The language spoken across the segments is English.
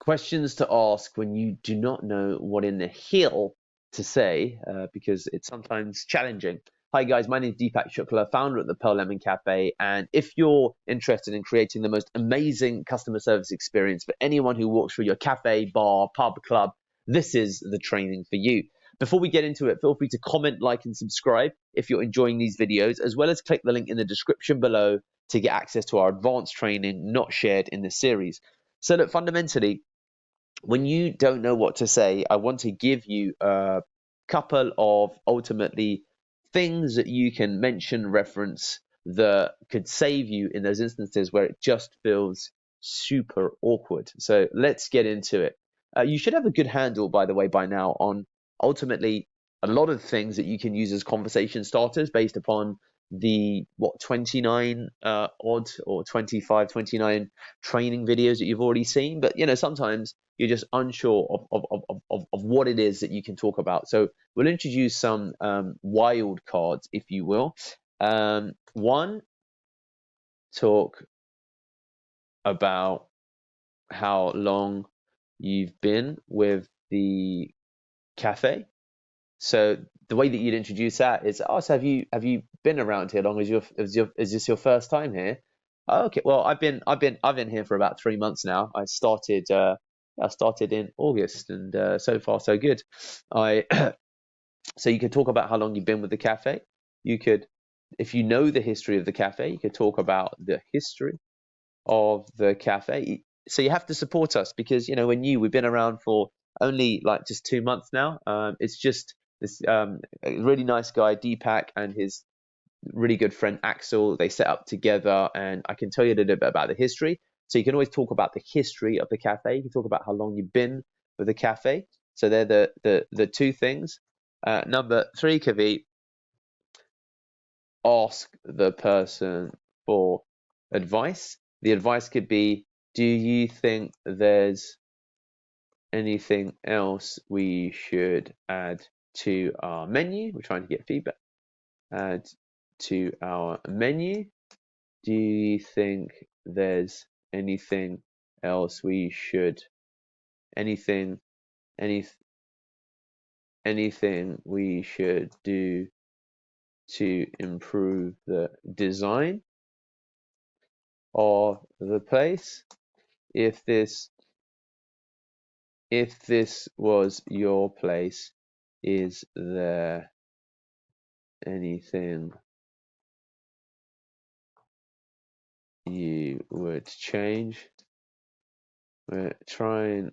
questions to ask when you do not know what in the hell to say, because it's sometimes challenging. Hi guys, my name is Deepak Shukla, founder at the Pearl Lemon Cafe, and if you're interested in creating the most amazing customer service experience for anyone who walks through your cafe, bar, pub, club, this is the training for you. Before we get into it, feel free to comment, like, and subscribe if you're enjoying these videos, as well as click the link in the description below to get access to our advanced training not shared in this series. So look, fundamentally, when you don't know what to say, I want to give you a couple of ultimately things that you can mention, reference, that could save you in those instances where it just feels super awkward. So let's get into it. You should have a good handle, by the way, by now on ultimately a lot of things that you can use as conversation starters based upon the 29 odd or 25, 29 training videos that you've already seen. But sometimes you're just unsure of what it is that you can talk about. So we'll introduce some wild cards, if you will. One, talk about how long you've been with the cafe. So the way that you'd introduce that is, oh, so have you been around here long? Is this your first time here? Oh, okay, well, I've been here for about 3 months now. I started in August, and so far so good. So you could talk about how long you've been with the cafe. You could, if you know the history of the cafe, you could talk about the history of the cafe. So you have to support us because we've been around for only like just 2 months now. It's just this really nice guy Deepak and his really good friend Axel. They set up together, and I can tell you a little bit about the history. So you can always talk about the history of the cafe. You can talk about how long you've been with the cafe. So they're the two things. Number 3 could be ask the person for advice. The advice could be, do you think there's anything else we should add to our menu? We're trying to get feedback. Add to our menu. Do you think there's anything else we should, anything we should do to improve the design of the place? If this was your place, is there anything you would change? We're trying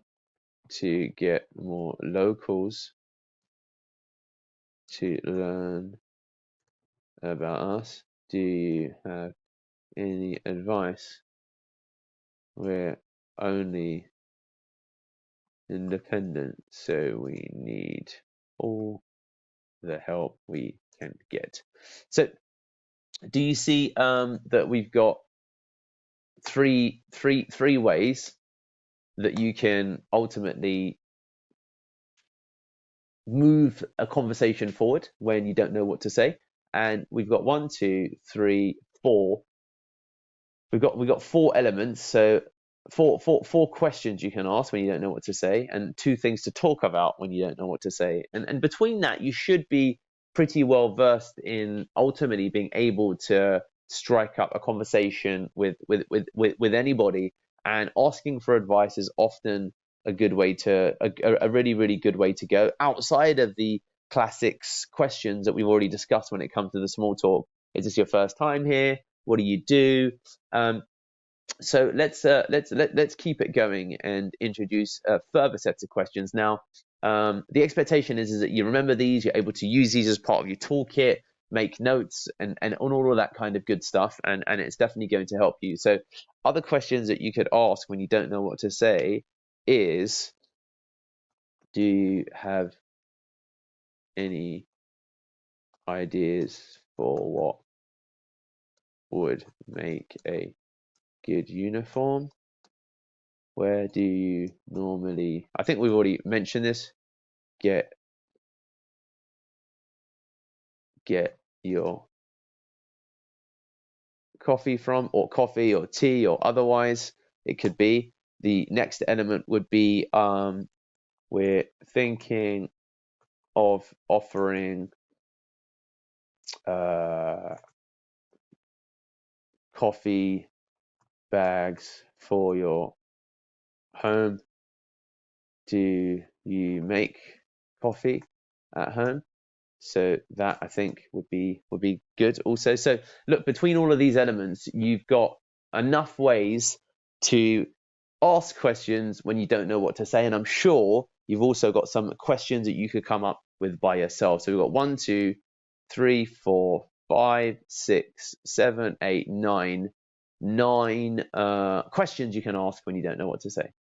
to get more locals to learn about us. Do you have any advice? We're only independent, so we need all the help we can get. So do you see that we've got three ways that you can ultimately move a conversation forward when you don't know what to say? And we've got 1, 2, 3, 4. We've got 4 elements. So four questions you can ask when you don't know what to say, and 2 things to talk about when you don't know what to say. And between that, you should be pretty well versed in ultimately being able to strike up a conversation with anybody. And asking for advice is often a good way to a really good way to go outside of the classics questions that we've already discussed when it comes to the small talk. Is this your first time here? What do you do? So let's keep it going and introduce further sets of questions. Now, the expectation is that you remember these, you're able to use these as part of your toolkit, make notes, and on all of that kind of good stuff, and it's definitely going to help you. So other questions that you could ask when you don't know what to say is, do you have any ideas for what would make a good uniform? Where do you normally, I think we've already mentioned this, get your coffee from, or coffee or tea or otherwise it could be? The next element would be we're thinking of offering coffee bags for your home. Do you make coffee at home? So that I think would be good also. So look, between all of these elements, you've got enough ways to ask questions when you don't know what to say, and I'm sure you've also got some questions that you could come up with by yourself. So we've got 1, 2, 3, 4, 5, 6, 7, 8, 9 questions you can ask when you don't know what to say.